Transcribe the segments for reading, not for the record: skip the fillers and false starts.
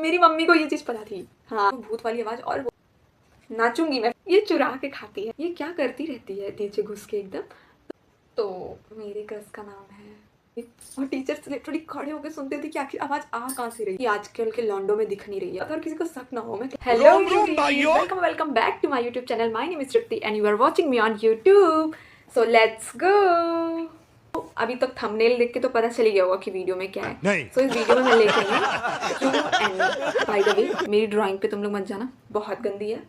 मेरी मम्मी को ये चीज पता थी। हाँ, भूत वाली आवाज और वो नाचूंगी मैं। ये चुरा के खाती है, ये क्या करती रहती है नीचे घुस के एकदम। तो मेरे क्रश का नाम है, और टीचर्स लिटरली खड़े होकर सुनते थे कि आखिर आवाज आ कहाँ से रही है। आजकल के लॉन्डो में दिख नहीं रही है। अगर किसी को शक ना हो, मैं hello welcome back to my YouTube channel. My name is Tripti and you are watching me on YouTube. So let's go. अभी तक थंबनेल देख के तो पता चल गया होगा कि वीडियो में क्या है। सो इस वीडियो में मैं लेके आई हूं। एंड बाय द वे, मेरी ड्राइंग पे तुम लोग मत जाना, बहुत गंदी है।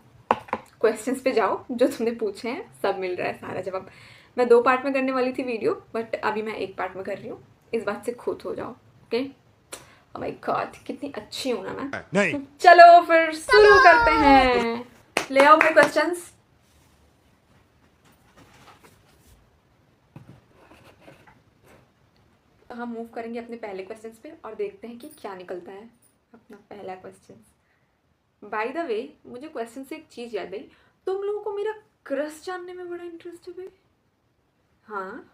क्वेश्चंस पे जाओ, जो तुमने पूछे हैं सब मिल रहा है सारा जवाब। मैं 2 पार्ट में करने वाली थी वीडियो, बट अभी मैं 1 पार्ट में कर रही हूँ। इस बात से खुश हो जाओ, ओके। ओह माय गॉड, कितनी अच्छी हूँ ना मैं। नहीं। चलो फिर शुरू करते हैं। ले आओ मेरे क्वेश्चंस। हम मूव करेंगे अपने पहले क्वेश्चंस पे और देखते हैं कि क्या निकलता है अपना पहला क्वेश्चन। बाय द वे, मुझे क्वेश्चन से एक चीज़ याद आई। तुम लोगों को मेरा क्रश जानने में बड़ा इंटरेस्ट है भाई। हाँ,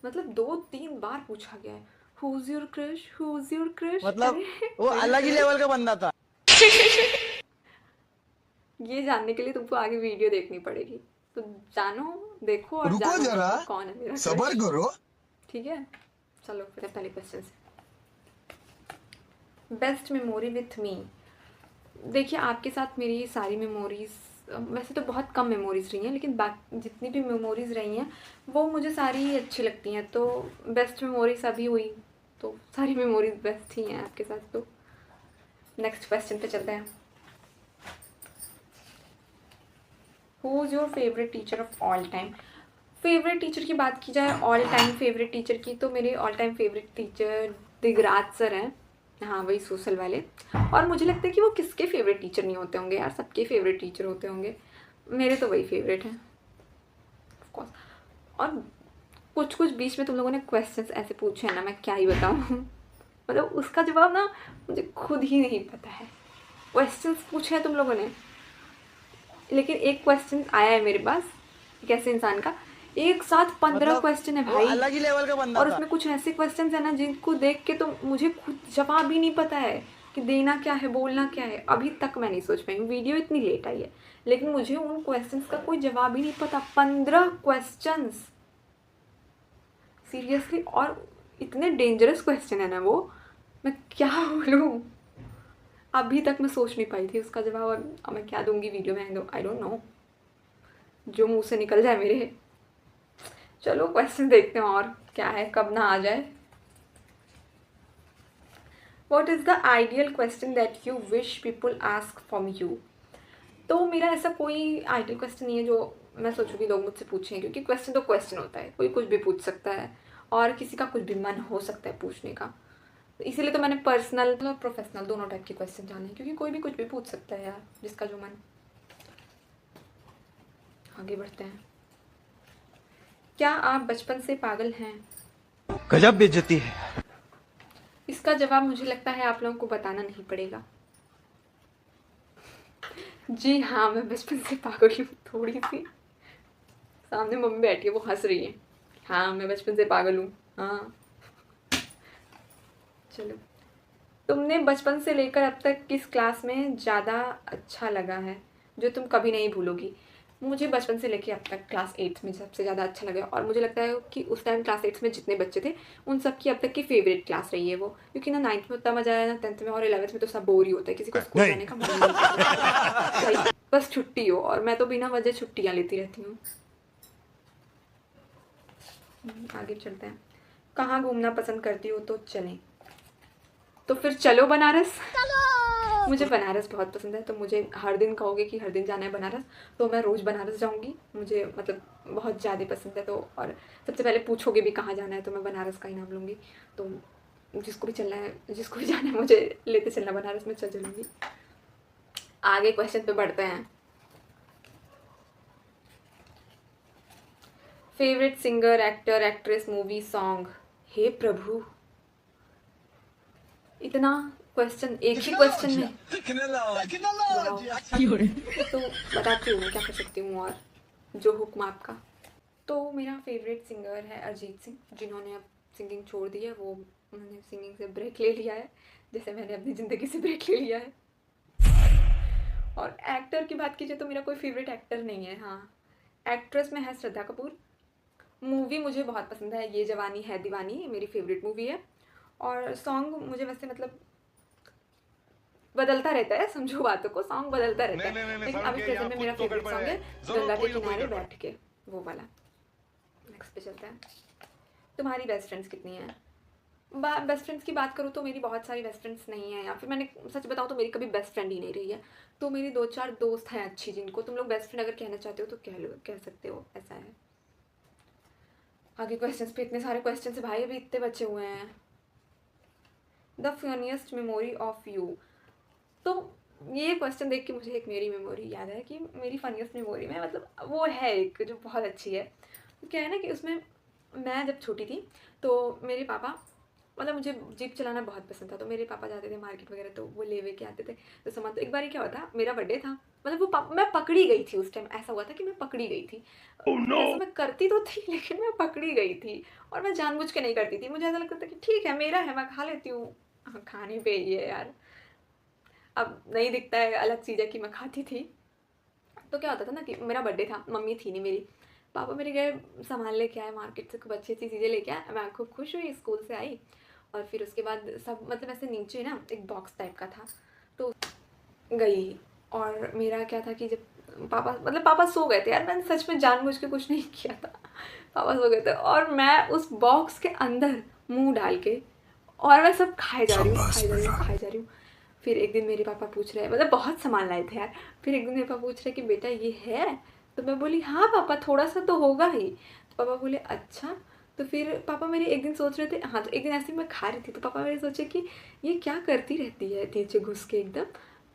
मतलब 2-3 बार पूछा गया है, whose your crush, whose your crush. मतलब वो अलग ही लेवल का बंदा था। ये जानने के लिए तुमको आगे वीडियो देखनी पड़ेगी, तो जानो, देखो और रुको जानो जरा, कौन है मेरा सबर क्रश। करो। ठीक है, चलो फिर पहले क्वेश्चन से। Best memory with me. देखिए, आपके साथ मेरी सारी मेमोरीज, वैसे तो बहुत कम मेमोरीज रही हैं, लेकिन बाकी जितनी भी मेमोरीज रही हैं वो मुझे सारी ही अच्छी लगती हैं। तो बेस्ट मेमोरीज अभी हुई, तो सारी मेमोरीज बेस्ट ही हैं आपके साथ। तो नेक्स्ट क्वेश्चन पे चलते हैं। Who is your favourite teacher of all time. Favourite teacher की बात की जाए, ऑल टाइम फेवरेट टीचर की, तो मेरे all time favourite teacher Digraj sir हैं। हाँ, वही सोशल वाले। और मुझे लगता है कि वो किसके फेवरेट टीचर नहीं होते होंगे यार, सबके फेवरेट टीचर होते होंगे। मेरे तो वही फेवरेट हैं ऑफकोर्स। और कुछ कुछ बीच में तुम लोगों ने क्वेश्चंस ऐसे पूछे हैं ना, मैं क्या ही बताऊँ। मतलब उसका जवाब ना मुझे खुद ही नहीं पता है। क्वेश्चंस पूछे हैं तुम लोगों ने, लेकिन एक क्वेश्चन आया है मेरे पास, एक ऐसे इंसान का, एक साथ 15 क्वेश्चन है भाई। अलग ही लेवल का बंदा और था। उसमें कुछ ऐसे क्वेश्चन है ना जिनको देख के तो मुझे खुद जवाब ही नहीं पता है कि देना क्या है, बोलना क्या है। अभी तक मैं नहीं सोच पाई हूँ, वीडियो इतनी लेट आई है, लेकिन मुझे उन क्वेश्चंस का कोई जवाब ही नहीं पता। 15 क्वेश्चंस, सीरियसली। और इतने डेंजरस क्वेश्चन है ना वो, मैं क्या बोलूँ। अभी तक मैं सोच नहीं पाई थी उसका जवाब, और मैं क्या दूंगी वीडियो में, आई डोंट नो, जो मुंह से निकल जाए मेरे। चलो क्वेश्चन देखते हैं और क्या है, कब ना आ जाए। What is the ideal question that you wish people ask from you? तो मेरा ऐसा कोई आइडियल क्वेश्चन नहीं है जो मैं सोचूं कि लोग मुझसे पूछें, क्योंकि क्वेश्चन तो क्वेश्चन होता है, कोई कुछ भी पूछ सकता है और किसी का कुछ भी मन हो सकता है पूछने का। तो इसीलिए तो मैंने पर्सनल और प्रोफेशनल दोनों टाइप के क्वेश्चन जाने हैं, क्योंकि कोई भी कुछ भी पूछ सकता है यार, जिसका जो मन। आगे बढ़ते हैं। क्या आप बचपन से पागल हैं? गजब बेइज्जती है। इसका जवाब मुझे लगता है आप लोगों को बताना नहीं पड़ेगा। जी हाँ, मैं बचपन से पागल हूँ थोड़ी सी। सामने मम्मी बैठी है, वो हंस रही है। हाँ, मैं बचपन से पागल हूँ। हाँ, चलो। तुमने बचपन से लेकर अब तक किस क्लास में ज़्यादा अच्छा लगा है, जो तुम कभी नहीं भूलोगी? मुझे बचपन से लेकर अब तक क्लास 8 में सबसे ज़्यादा अच्छा लगा, और मुझे लगता है कि उस टाइम क्लास 8 में जितने बच्चे थे उन सब की अब तक की फेवरेट क्लास रही है वो, क्योंकि ना 9th में उतना मज़ा आया, ना 10th में, और 11th में तो सब बोर ही होता है, किसी को स्कूल जाने का मन नहीं करता। बस छुट्टी हो, और मैं तो बिना वजह छुट्टियाँ लेती रहती हूँ। आगे चलते हैं। कहाँ घूमना पसंद करती हो? तो चलें, तो फिर चलो बनारस। मुझे बनारस बहुत पसंद है, तो मुझे हर दिन कहोगे कि हर दिन जाना है बनारस, तो मैं रोज़ बनारस जाऊंगी। मुझे मतलब बहुत ज़्यादा पसंद है। तो और सबसे पहले पूछोगे भी कहाँ जाना है, तो मैं बनारस का ही नाम लूँगी। तो जिसको भी चलना है, जिसको भी जाना है, मुझे लेते चलना बनारस में, चल चलूँगी। आगे क्वेश्चन पे बढ़ते हैं। Favourite singer, actor, actress, movie, song. हे प्रभु, इतना क्वेश्चन एक ही क्वेश्चन में। तो बताती हूँ मैं क्या कर सकती हूँ, और जो हुक्म आपका। तो मेरा फेवरेट सिंगर है अरिजीत सिंह, जिन्होंने अब सिंगिंग छोड़ दी है। वो उन्होंने सिंगिंग से ब्रेक ले लिया है, जैसे मैंने अपनी ज़िंदगी से ब्रेक ले लिया है। और एक्टर की बात कीजिए तो मेरा कोई फेवरेट एक्टर नहीं है। हाँ, एक्ट्रेस में है श्रद्धा कपूर। मूवी मुझे बहुत पसंद है, ये जवानी है दीवानी मेरी फेवरेट मूवी है। और सॉन्ग मुझे वैसे मतलब बदलता रहता है, समझो बातों को, सॉन्ग बदलता रहता है, लेकिन अभी प्रेजेंट में मेरा फेवरेट सॉन्ग है गंगा के किनारे बैठ के, वो वाला। नेक्स्ट पे चलते हैं। तुम्हारी बेस्ट फ्रेंड्स कितनी हैं? बेस्ट फ्रेंड्स की बात करूँ तो मेरी बहुत सारी बेस्ट फ्रेंड्स नहीं है, या फिर मैंने सच बताऊँ तो मेरी कभी बेस्ट फ्रेंड ही नहीं रही है। तो मेरी 2-4 दोस्त हैं अच्छी, जिनको तुम लोग बेस्ट फ्रेंड अगर कहना चाहते हो तो कह सकते हो, ऐसा है। आगे क्वेश्चंस पे इतने सारे क्वेश्चन है भाई, अभी इतने बचे हुए हैं। The funniest memory of you. तो ये क्वेश्चन देख के मुझे एक मेरी मेमोरी याद है कि मेरी फनीएस्ट मेमोरी में मतलब वो है एक जो बहुत अच्छी है। तो क्या है ना कि उसमें मैं जब छोटी थी तो मेरे पापा, मतलब मुझे जीप चलाना बहुत पसंद था, तो मेरे पापा जाते थे मार्केट वगैरह तो वो ले के आते थे। तो सामान, तो एक बार क्या हुआ था, मेरा बर्थडे था, मतलब वो मैं पकड़ी गई थी उस टाइम। ऐसा हुआ था कि मैं पकड़ी गई थी। वैसे मैं करती तो थी लेकिन मैं पकड़ी गई थी, और मैं जानबूझ के नहीं करती थी। मुझे ऐसा लगता था कि ठीक है मेरा है, मैं खा लेती हूँ। हाँ, खाने पे ही है यार, अब नहीं दिखता है, अलग चीज़ है कि मैं खाती थी। तो क्या होता था ना कि मेरा बर्थडे था, मम्मी थी नहीं मेरी, पापा मेरे गए सामान लेके आए मार्केट से, खूब अच्छी अच्छी चीज़ें लेके आए, मैं खूब खुश हुई, स्कूल से आई। और फिर उसके बाद सब मतलब ऐसे नीचे ना एक बॉक्स टाइप का था, तो गई। और मेरा क्या था कि जब पापा सो गए थे यार, मैंने सच में जानबूझ के कुछ नहीं किया था, पापा सो गए थे और मैं उस बॉक्स के अंदर मुंह डाल के, और मैं सब खाए जा रही हूँ, खाए जा रही हूँ, खाए जा रही हूँ। फिर एक दिन मेरे पापा पूछ रहे हैं, मतलब बहुत सामान लाए थे यार। फिर एक दिन मेरे पापा पूछ रहे कि बेटा ये है? तो मैं बोली हाँ पापा, थोड़ा सा तो होगा ही। तो पापा बोले अच्छा। तो फिर पापा मेरे एक दिन सोच रहे थे, हाँ, तो एक दिन ऐसे ही मैं खा रही थी, तो पापा मेरे सोचे कि ये क्या करती रहती है नीचे घुस के एकदम।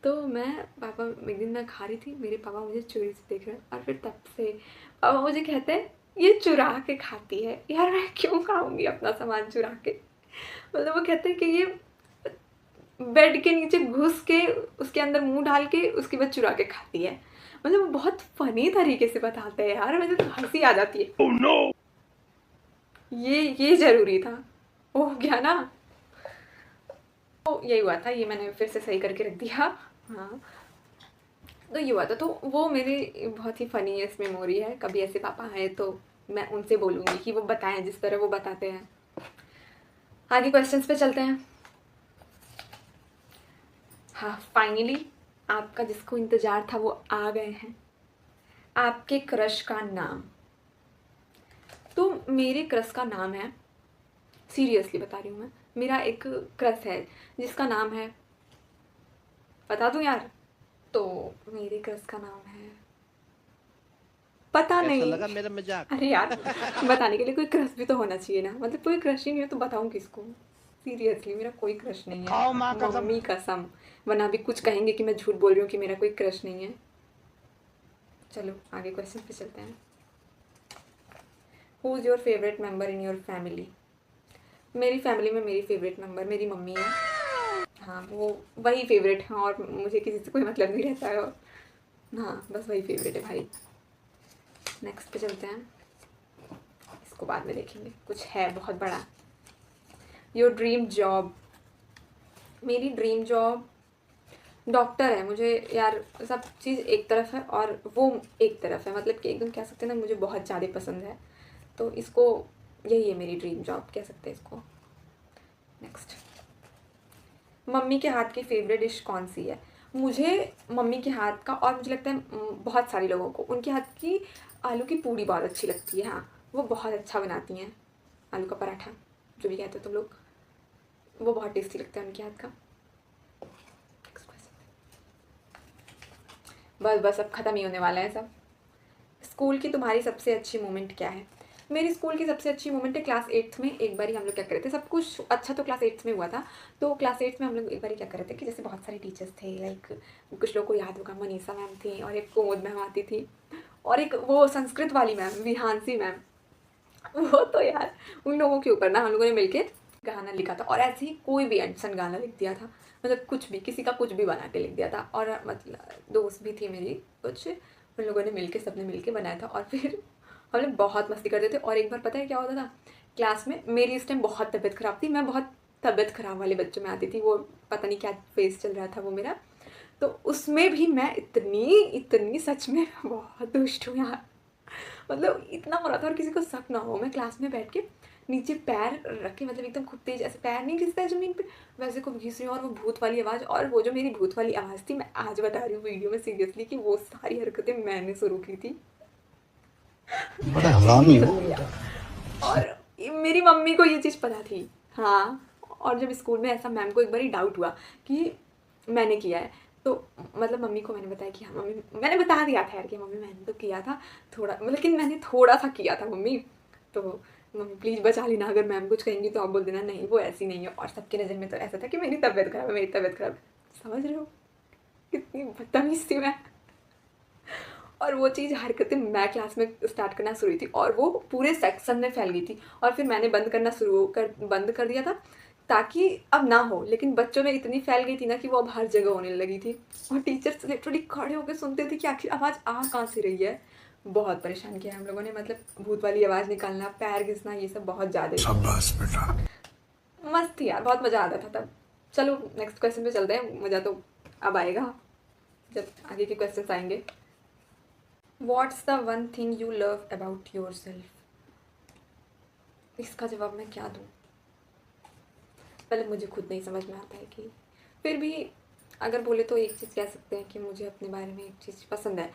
तो एक दिन मैं खा रही थी, मेरे पापा मुझे चोरी से देख रहे हैं, और फिर तब से पापा मुझे कहते हैं ये चुरा के खाती है। यार मैं क्यों खाऊंगी अपना सामान चुरा के? मतलब वो कहते हैं कि ये बेड के नीचे घुस के उसके अंदर मुंह डाल के उसके बाद चुरा के खाती है। मतलब वो बहुत फनी तरीके से बताते हैं यार, मुझे तो हंसी आ जाती है। oh, no! ये जरूरी था, हो गया ना। तो यही हुआ था, ये मैंने फिर से सही करके रख दिया। हाँ, तो ये हुआ था, तो वो मेरी बहुत ही फनीएस्ट मेमोरी है। कभी ऐसे पापा आए तो मैं उनसे बोलूँगी कि वो बताएं जिस तरह वो बताते हैं। आगे क्वेश्चंस पे चलते हैं। हाँ, फाइनली आपका जिसको इंतज़ार था वो आ गए हैं, आपके क्रश का नाम। तो मेरे क्रश का नाम है, सीरियसली बता रही हूँ मैं, मेरा एक क्रश है जिसका नाम है, बता दूँ यार? तो मेरे क्रश का नाम है, पता नहीं। लगा मेरा मजाक? अरे यार, बताने के लिए कोई क्रश भी तो होना चाहिए ना, मतलब कोई क्रश ही नहीं है तो बताऊँ किसको? सीरियसली मेरा कोई क्रश नहीं खाओ है, माँ कसम। मम्मी कसम, वरना भी कुछ कहेंगे कि मैं झूठ बोल रही हूँ कि मेरा कोई क्रश नहीं है। चलो आगे क्वेश्चन पे चलते हैं। Who is your favourite member in your family? मेरी फैमिली में मेरी फेवरेट मेंबर मेरी मम्मी है। हाँ, वो वही फेवरेट है, और मुझे किसी से कोई मतलब नहीं रहता है, और हाँ बस वही फेवरेट है भाई। नेक्स्ट पे चलते हैं, इसको बाद में देखेंगे, कुछ है बहुत बड़ा। Your dream job? मेरी ड्रीम जॉब डॉक्टर है। मुझे यार सब चीज़ एक तरफ है और वो एक तरफ है, मतलब कि एकदम कह सकते हैं ना, मुझे बहुत ज़्यादा पसंद है, तो इसको यही है मेरी ड्रीम जॉब, कह सकते हैं इसको। नेक्स्ट, मम्मी के हाथ की फेवरेट डिश कौन सी है? मुझे मम्मी के हाथ का, और मुझे लगता है बहुत सारे लोगों को उनके हाथ की आलू की पूड़ी बहुत अच्छी लगती है। हाँ, वो बहुत अच्छा बनाती हैं, आलू का पराठा जो भी कहते हो तुम लोग, वो बहुत टेस्टी लगता है उनके हाथ का। बस बस अब ख़त्म ही होने वाला है सब। स्कूल की तुम्हारी सबसे अच्छी मोमेंट क्या है? मेरी स्कूल की सबसे अच्छी मोमेंट है क्लास 8th में। एक बार ही हम लोग क्या कर रहे थे, सब कुछ अच्छा तो क्लास 8th में हुआ था। तो क्लास 8th में हम लोग एक बार क्या कर रहे थे कि जैसे बहुत सारे टीचर्स थे, लाइक कुछ लोग को याद होगा, मनीषा मैम थी, और एक कुमुद मैम आती थी, और एक वो संस्कृत वाली मैम विहांसी मैम। वो तो यार उन लोगों के ऊपर ना हम लोगों ने मिलके गाना लिखा था, और ऐसे ही कोई भी एंसन गाना लिख दिया था, मतलब कुछ भी, किसी का कुछ भी बना के लिख दिया था। और मतलब दोस्त भी थी मेरी कुछ, उन लोगों ने मिलके, सबने मिलके बनाया था, और फिर हम लोग बहुत मस्ती करते थे। और एक बार पता है क्या होता था, क्लास में मेरी इस टाइम बहुत तबीयत ख़राब थी, मैं बहुत तबीयत खराब वाले बच्चों में आती थी, वो पता नहीं क्या फेस चल रहा था वो मेरा, तो उसमें भी मैं इतनी सच में बहुत दुष्ट हूँ यार। मतलब इतना बुरा था, और किसी को शक ना हो, मैं क्लास में बैठ के नीचे पैर रख के, मतलब एकदम खूब तेज, ऐसे पैर नहीं घिसता है ज़मीन पे, वैसे खूब घिस रही हूँ, और वो भूत वाली आवाज़, और वो जो मेरी भूत वाली आवाज़ थी, मैं आज बता रही हूँ वीडियो में सीरियसली कि वो सारी हरकतें मैंने शुरू की थी। बड़ा हरामी हो। और मेरी मम्मी को ये चीज़ पता थी। हाँ, और जब स्कूल में ऐसा मैम को एक बार ही डाउट हुआ कि मैंने किया है, तो मतलब मम्मी को मैंने बताया कि हाँ मम्मी, मैंने बता दिया था यार कि मम्मी मैंने तो किया था थोड़ा, लेकिन मैंने थोड़ा सा किया था मम्मी, तो मम्मी प्लीज़ बचा लेना, अगर मैम कुछ कहेंगी तो आप बोल देना नहीं वो ऐसी नहीं है। और सबकी नज़र में तो ऐसा था कि मेरी तबीयत खराब है, मेरी तबीयत खराब है। समझ रहे हो कितनी बदतमीज़ थी मैं। और वो चीज़ हरकतें मैं क्लास में स्टार्ट करना शुरू हुई थी, और वो पूरे सेक्शन में फैल गई थी, और फिर मैंने बंद कर दिया था ताकि अब ना हो, लेकिन बच्चों में इतनी फैल गई थी ना कि वो अब हर जगह होने लगी थी, और टीचर्स लिटरली खड़े होकर सुनते थे कि आखिर आवाज़ आ कहाँ से रही है। बहुत परेशान किया हम लोगों ने, मतलब भूत वाली आवाज़ निकालना, पैर घिसना, ये सब बहुत ज़्यादा शाबाश बेटा। मस्त थी यार, बहुत मज़ा आता था तब। चलो नेक्स्ट क्वेश्चन पे चलते हैं, मज़ा तो अब आएगा जब आगे के क्वेश्चन आएंगे। What's the one thing you love about yourself? इसका जवाब मैं क्या दूँ? पहले मुझे खुद नहीं समझ में आता है कि, फिर भी अगर बोले तो एक चीज़ कह सकते हैं कि मुझे अपने बारे में एक चीज़ पसंद है।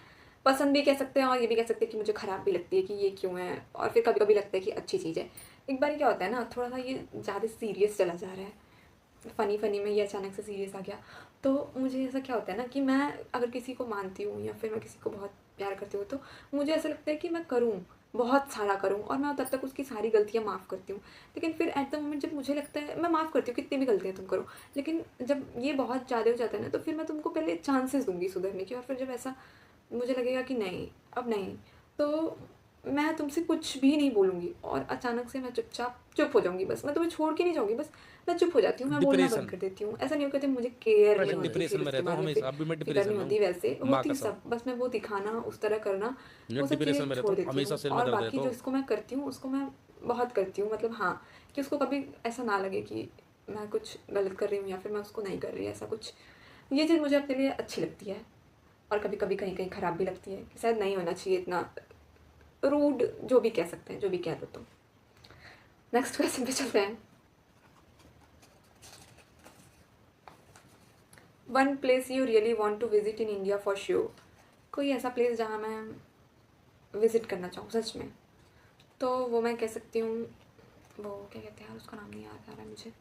पसंद भी कह सकते हैं, और ये भी कह सकते हैं कि मुझे ख़राब भी लगती है कि ये क्यों है, और फिर कभी कभी लगता है कि अच्छी चीज़ है। एक बार क्या होता है ना, थोड़ा सा ये ज़्यादा सीरियस चला जा रहा है, फ़नी में ये अचानक से सीरियस आ गया, तो मुझे ऐसा क्या होता है ना कि मैं अगर किसी को मानती हूँ या फिर मैं किसी को बहुत प्यार करती हूँ, तो मुझे ऐसा लगता है कि मैं करूँ, बहुत सारा करूँ, और मैं तब तक उसकी सारी गलतियाँ माफ़ करती हूँ। लेकिन फिर एट द मोमेंट जब मुझे लगता है, मैं माफ़ करती हूँ कितनी भी गलतियाँ तुम करो, लेकिन जब ये बहुत ज़्यादा हो जाता है ना, तो फिर मैं तुमको पहले चांसेस दूँगी सुधरने के, और फिर जब ऐसा मुझे लगेगा कि नहीं अब नहीं, तो मैं तुमसे कुछ भी नहीं बोलूँगी, और अचानक से मैं चुप हो जाऊँगी। बस मैं तुम्हें छोड़ के नहीं जाऊँगी, बस मैं चुप हो जाती हूँ, मैं बोलना बंद कर देती हूँ। ऐसा नहीं होता मुझे केयर नहीं होती, डिप्रेशन फिर में उसके रहता हूँ बाद में हमेशा, फिर अभी मैं फिक्र डिप्रेशन नहीं में होती, हूँ। वैसे माँ होती कसम, सब, बस मैं वो दिखाना उस तरह करना, मैं वो सब डिप्रेशन चीज़ें में रहता छोड़ हूँ, देती हमेशा हूँ। सिर में और दर्द बाकी रहता जो हूँ। इसको मैं करती हूँ उसको मैं बहुत करती हूँ, मतलब हाँ, कि उसको कभी ऐसा ना लगे कि मैं कुछ गलत कर रही हूँ या फिर मैं उसको नहीं कर रही, ऐसा कुछ। ये चीज़ मुझे अपने लिए अच्छी लगती है, और कभी कभी कहीं कहीं ख़राब भी लगती है कि शायद नहीं होना चाहिए इतना रूड, जो भी कह सकते हैं, जो भी कह दो। तो नेक्स्ट क्वेश्चन पे चलते हैं। One place you really want to visit in India for sure. कोई ऐसा प्लेस जहाँ मैं विज़िट करना चाहूँ सच में, तो वो मैं कह सकती हूँ, वो क्या कहते हैं यार, उसका नाम नहीं याद आ रहा है मुझे।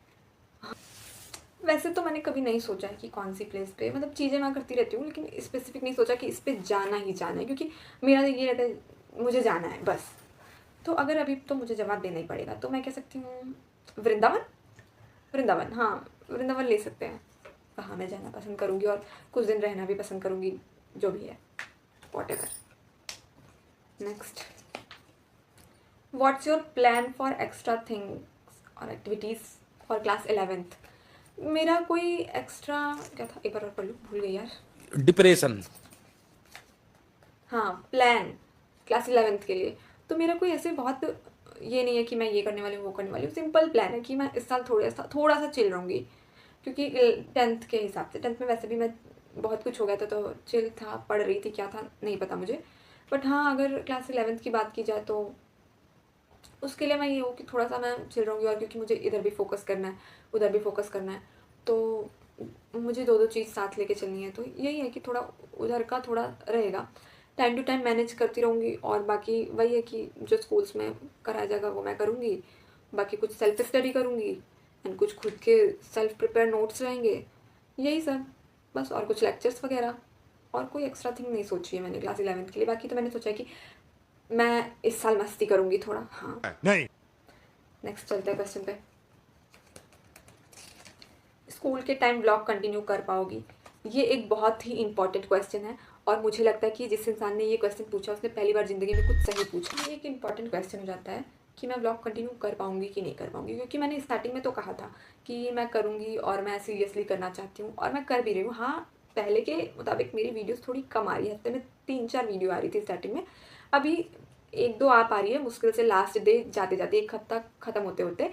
वैसे तो मैंने कभी नहीं सोचा है कि कौन सी प्लेस पे, मतलब चीज़ें मैं करती रहती हूँ, लेकिन स्पेसिफिक नहीं सोचा कि इस पे जाना ही जाना है, क्योंकि मेरा ये रहता है मुझे जाना है बस। तो अगर अभी तो मुझे जवाब देना ही पड़ेगा, तो मैं कह सकती हूँ वृंदावन। वृंदावन, हाँ, वृंदावन ले सकते हैं। वहाँ मैं जाना पसंद करूँगी, और कुछ दिन रहना भी पसंद करूँगी, जो भी है, what ever. Next, what's your plan for extra things और एक्टिविटीज़ फॉर क्लास 11th। मेरा कोई एक्स्ट्रा क्या था, एक बार और पढ़ लूँ, भूल गई यार। डिप्रेशन, हाँ, प्लान क्लास 11th के लिए, तो मेरा कोई ऐसे बहुत ये नहीं है कि मैं ये करने वाली हूँ वो करने वाली हूँ। सिंपल प्लान है कि मैं इस साल थोड़ा सा चिल रहूँगी, क्योंकि 10th के हिसाब से, 10th में वैसे भी मैं बहुत कुछ हो गया था, तो चिल था, पढ़ रही थी, क्या था नहीं पता मुझे। बट हाँ, अगर क्लास 11th की बात की जाए तो उसके लिए मैं ये हूँ कि थोड़ा सा मैं चिल रहूँगी, और क्योंकि मुझे इधर भी फोकस करना है, उधर भी फोकस करना है, तो मुझे दो चीज़ साथ लेके चलनी है। तो यही है कि थोड़ा उधर का थोड़ा रहेगा, टाइम टू टाइम मैनेज करती रहूँगी, और बाकी वही है कि जो स्कूल्स में कराया जाएगा वो मैं करूँगी, बाकी कुछ सेल्फ स्टडी करूँगी, एंड कुछ खुद के सेल्फ प्रिपेयर नोट्स रहेंगे, यही सब बस। और कुछ लेक्चर्स वगैरह, और कोई एक्स्ट्रा थिंग नहीं सोची है मैंने क्लास 11th के लिए। बाकी तो मैंने सोचा है कि मैं इस साल मस्ती करूँगी थोड़ा, हाँ। नहीं। नेक्स्ट चलते हैं क्वेश्चन पे। स्कूल के टाइम ब्लॉग कंटिन्यू कर पाओगी। ये एक बहुत ही इंपॉर्टेंट क्वेश्चन है, और मुझे लगता है कि जिस इंसान ने ये क्वेश्चन पूछा उसने पहली बार ज़िंदगी में कुछ सही पूछा। ये एक इंपॉर्टेंट क्वेश्चन हो जाता है कि मैं ब्लॉग कंटिन्यू कर पाऊँगी कि नहीं कर पाऊँगी, क्योंकि मैंने स्टार्टिंग में तो कहा था कि मैं करूँगी और मैं सीरियसली करना चाहती हूँ, और मैं कर भी रही हूँ। हाँ, पहले के मुताबिक मेरी वीडियोज़ थोड़ी कम आ रही है, हफ्ते में 3-4 वीडियो आ रही थी स्टार्टिंग में, अभी 1-2 आ पा रही है मुश्किल से। लास्ट डे जाते जाते, एक हफ्ता ख़त्म होते होते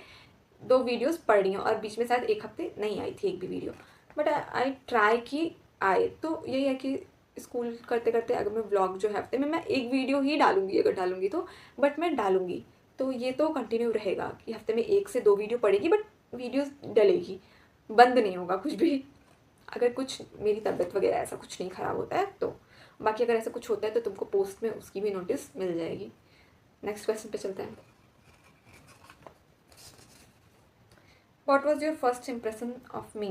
2 वीडियोस पढ़ रही हूँ और बीच में शायद 1 हफ्ते नहीं आई थी एक भी वीडियो, बट आई ट्राई कि आए। तो यही है कि स्कूल करते करते अगर मैं व्लॉग जो है हफ्ते में मैं 1 वीडियो ही डालूँगी अगर डालूँगी तो, बट मैं डालूँगी। तो ये तो कंटिन्यू रहेगा कि हफ्ते में 1 से 2 वीडियो पड़ेगी, बट वीडियोस डलेगी, बंद नहीं होगा कुछ भी। अगर कुछ मेरी तबीयत वगैरह ऐसा कुछ नहीं ख़राब होता है तो, बाकी अगर ऐसा कुछ होता है तो तुमको पोस्ट में उसकी भी नोटिस मिल जाएगी। नेक्स्ट क्वेश्चन पे चलते हैं। What was your first impression of me?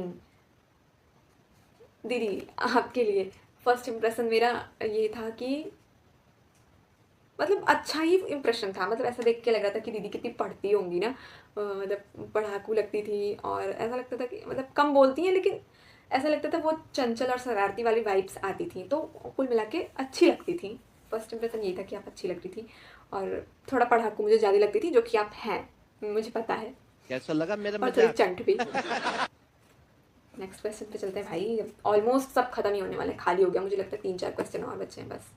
दीदी आपके लिए फर्स्ट इम्प्रेशन मेरा ये था कि मतलब अच्छा ही इम्प्रेशन था, मतलब ऐसा देख के लग रहा था कि दीदी कितनी पढ़ती होंगी ना, मतलब पढ़ाकू लगती थी और ऐसा लगता था कि मतलब कम बोलती हैं लेकिन ऐसा लगता था वो चंचल और शरारती वाली वाइब्स आती थी, तो कुल मिला के अच्छी लगती थी। फर्स्ट इम्प्रेशन यही था कि आप अच्छी लगती थी और थोड़ा पढ़ाकू मुझे ज़्यादा लगती थी, जो कि आप हैं, मुझे पता है। कैसा लगा मेरा और थोड़ी मजाक? चंट भी। नेक्स्ट क्वेश्चन पे चलते हैं भाई, ऑलमोस्ट सब खत्म ही होने वाले हैं, खाली हो गया, मुझे लगता है 3-4 क्वेश्चन और बचे हैं बस।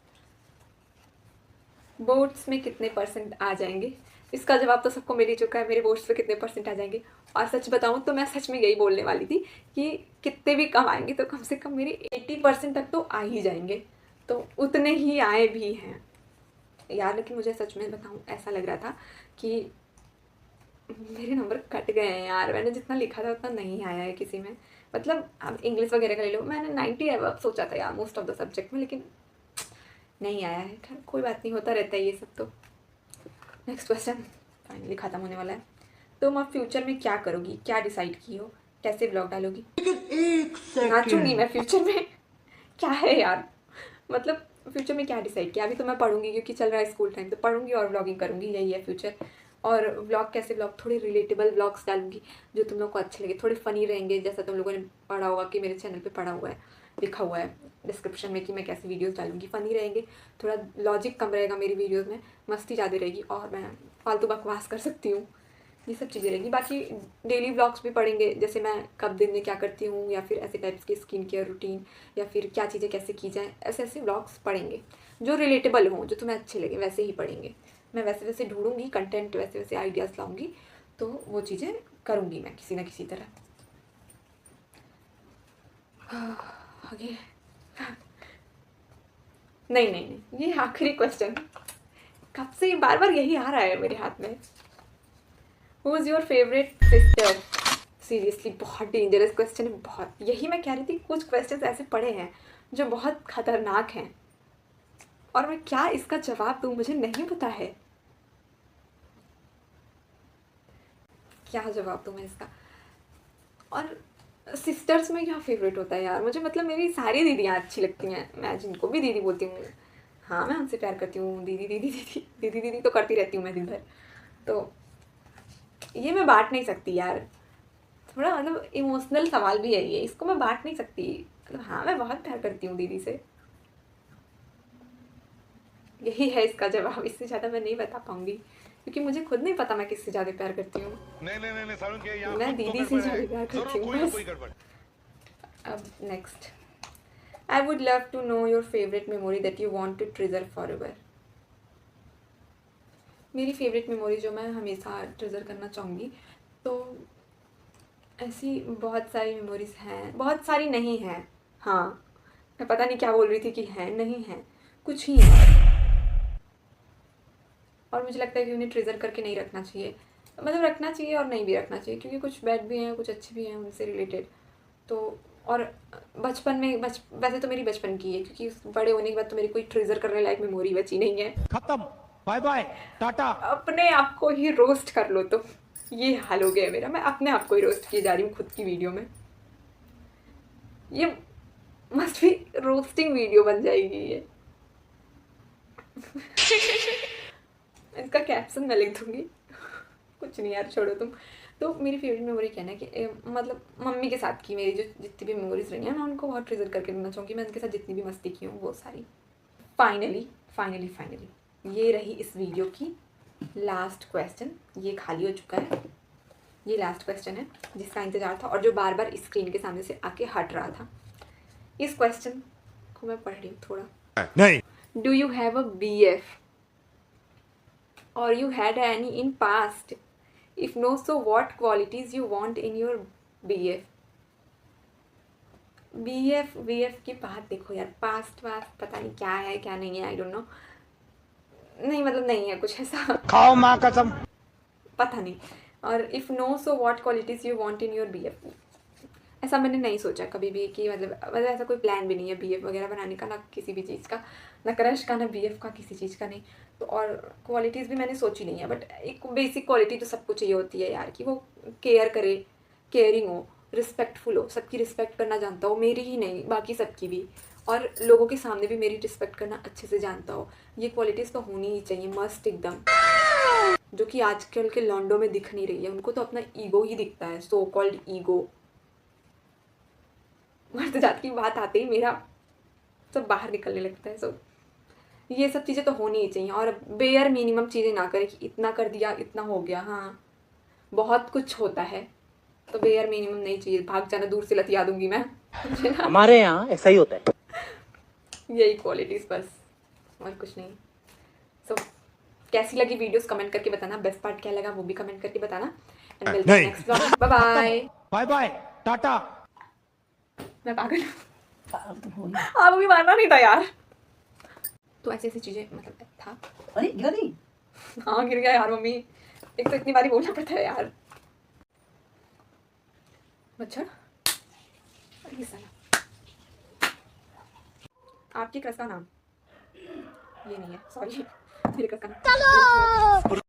बोर्ड्स में कितने परसेंट आ जाएंगे? इसका जवाब तो सबको मिल ही चुका है, मेरे बोर्ड्स पे कितने परसेंट आ जाएंगे। और सच बताऊं तो मैं सच में यही बोलने वाली थी कि कितने भी कम आएंगे तो कम से कम मेरे 80% तक तो आ ही जाएंगे, तो उतने ही आए भी हैं यार। लेकिन मुझे सच में बताऊं ऐसा लग रहा था कि मेरे नंबर कट गए हैं यार, मैंने जितना लिखा था उतना नहीं आया है किसी में। मतलब अब इंग्लिश वगैरह का ले लो, मैंने 90 अबव सोचा था यार मोस्ट ऑफ द सब्जेक्ट में, लेकिन नहीं आया है। खैर कोई बात नहीं, होता रहता है ये सब तो। नेक्स्ट क्वेश्चन फाइनली ख़त्म होने वाला है। तुम अब फ्यूचर में क्या करोगी, क्या डिसाइड की हो, कैसे ब्लॉग डालोगी? नाचूंगी मैं फ्यूचर में। क्या है यार, मतलब फ्यूचर में क्या डिसाइड किया? अभी तो मैं पढ़ूंगी क्योंकि चल रहा है स्कूल टाइम, तो पढ़ूंगी और व्लॉगिंग करूंगी, यही है फ्यूचर। और व्लॉग कैसे, व्लॉग थोड़े रिलेटेबल व्लॉग्स डालूंगी जो तुम लोग को अच्छे लगे, थोड़े फ़नी रहेंगे, जैसा तुम लोगों ने पढ़ा होगा कि मेरे चैनल पे पढ़ा हुआ है, लिखा हुआ है डिस्क्रिप्शन में कि मैं कैसे वीडियोस डालूंगी। फ़नी रहेंगे, थोड़ा लॉजिक कम रहेगा मेरी वीडियोस में, मस्ती ज़्यादा रहेगी और मैं फालतू बकवास कर सकती हूँ, ये सब चीज़ें रहेंगी। बाकी डेली व्लॉग्स भी पढ़ेंगे, जैसे मैं कब दिन में क्या करती हूँ, या फिर ऐसे टाइप्स की स्किन केयर रूटीन, या फिर क्या चीज़ें कैसे की जाएँ, ऐसे ऐसे व्लॉग्स पढ़ेंगे जो रिलेटेबल हों, जो तुम्हें अच्छे लगे वैसे ही पढ़ेंगे। मैं वैसे वैसे ढूंढूंगी कंटेंट, वैसे वैसे आइडियाज़ लाऊंगी, तो वो चीज़ें करूँगी मैं किसी ना किसी तरह। आगे नहीं नहीं नहीं, ये आखिरी क्वेश्चन, कब से बार बार यही आ रहा है मेरे हाथ में। Who is your favourite sister? Seriously बहुत डेंजरस क्वेश्चन है, बहुत। यही मैं कह रही थी, कुछ क्वेश्चन ऐसे पड़े हैं जो बहुत खतरनाक हैं और मैं क्या इसका जवाब दूँ, मुझे नहीं पता है क्या जवाब दूँ मैं इसका। और सिस्टर्स में क्या फेवरेट होता है यार मुझे, मतलब मेरी सारी दीदियाँ अच्छी लगती हैं, मैं जिनको भी दीदी बोलती हूँ, हाँ मैं उनसे प्यार करती हूँ, दीदी दीदी दीदी दीदी दीदी तो करती रहती हूँ मैं दिन भर। तो ये मैं बांट नहीं सकती यार, थोड़ा मतलब इमोशनल सवाल भी है ये, इसको मैं बांट नहीं सकती। मतलब हाँ मैं बहुत प्यार करती हूँ दीदी से, यही है इसका जवाब, इससे ज़्यादा मैं नहीं बता पाऊंगी क्योंकि मुझे खुद नहीं पता मैं किससे ज़्यादा प्यार करती हूँ। नहीं सारुण के यहाँ मैं कुछ तो दीदी से गड़बड़ ज़्यादा है। प्यार जरूर करती हूँ कोई ना बस। कोई गड़बड़। अब next, I would love to know your favourite memory that you want to treasure forever. मेरी फेवरेट मेमोरी जो मैं हमेशा ट्रेजर करना चाहूँगी, तो ऐसी बहुत सारी मेमोरीज़ हैं, बहुत सारी नहीं हैं। हाँ मैं पता नहीं क्या बोल रही थी कि हैं नहीं हैं, कुछ ही हैं और मुझे लगता है कि उन्हें ट्रेजर करके नहीं रखना चाहिए, मतलब रखना चाहिए और नहीं भी रखना चाहिए, क्योंकि कुछ बैड भी हैं कुछ अच्छे भी हैं उनसे रिलेटेड। तो और बचपन में वैसे तो मेरी बचपन की है, क्योंकि बड़े होने के बाद तो मेरी कोई ट्रेजर करने लायक मेमोरी बची नहीं है। खत्म, बाय बाय, टाटा। अपने आप को ही रोस्ट कर लो, तो ये हाल हो गया मेरा, मैं अपने आप को ही रोस्ट किए जा रही हूँ खुद की वीडियो में। ये मस्ट भी रोस्टिंग वीडियो बन जाएगी ये। इसका कैप्शन मैं लिख दूंगी। कुछ नहीं यार छोड़ो तुम। तो मेरी फेवरेट मेमोरी क्या है ना कि मतलब मम्मी के साथ की मेरी जो जितनी भी मेमोरीज रही हैं मैं उनको बहुत ट्रेजर करके रखना चाहूँगी, मैं उनके साथ जितनी भी मस्ती की हूँ वो सारी। फाइनली फाइनली फाइनली ये रही इस वीडियो की लास्ट क्वेश्चन, ये खाली हो चुका है, ये लास्ट क्वेश्चन है जिसका इंतजार था और जो बार बार स्क्रीन के सामने से आके हट रहा था। इस क्वेश्चन को मैं पढ़ रही हूँ थोड़ा। नहीं। Do you have a BF or you had any in past? If no so what qualities you want in your BF. BF की बात देखो यार, पास्ट वास्ट पता नहीं क्या है क्या नहीं है, आई डोंट नो। नहीं मतलब नहीं है कुछ ऐसा, खाओ माँ कसम। पता नहीं। और if no so what qualities you want in your BF, ऐसा मैंने नहीं सोचा कभी भी कि मतलब ऐसा कोई प्लान भी नहीं है बीएफ वगैरह बनाने का, ना किसी भी चीज़ का, ना क्रश का, ना बीएफ का, किसी चीज़ का नहीं। तो और क्वालिटीज़ भी मैंने सोची नहीं है, बट एक बेसिक क्वालिटी तो सबको चाहिए होती है यार, कि वो केयर करे, केयरिंग हो, रिस्पेक्टफुल हो, सबकी रिस्पेक्ट करना जानता हो, मेरी ही नहीं बाकी सबकी भी, और लोगों के सामने भी मेरी रिस्पेक्ट करना अच्छे से जानता हो। ये क्वालिटीज़ तो होनी ही चाहिए, मस्ट एकदम, जो कि आजकल के लॉन्डो में दिख नहीं रही है। उनको तो अपना ईगो ही दिखता है, सो कॉल्ड ईगो। मर्द जात की बात आते ही मेरा सब बाहर निकलने लगता है। सो ये सब चीज़ें तो होनी ही चाहिए, और बेयर मिनिमम चीज़ें ना करें कि इतना कर दिया इतना हो गया। हाँ बहुत कुछ होता है, तो बेयर मिनिमम नहीं चाहिए। भाग जाना, दूर से लतिया दूंगी मैं, मुझे ना हमारे यहाँ ऐसा ही होता है। यही क्वालिटीज़ बस, और कुछ नहीं। सो कैसी लगी वीडियोस कमेंट करके बताना, बेस्ट पार्ट क्या लगा वो भी कमेंट करके बताना। एंड मिलते हैं next vlog, bye bye. Bye bye टाटा। मैं पागल हूँ, हाँ वो भी मारना नहीं था यार। तो ऐसी ऐसी चीज़ें मतलब था। अरे गिरा नहीं। हाँ गिर गया यार मम्मी, एक तो इतनी बारी बोलना पड़ता है यार। मच्छर, अरे साला। आपकी क्रश का नाम ये नहीं है, सॉरी, मेरे क्रश का नाम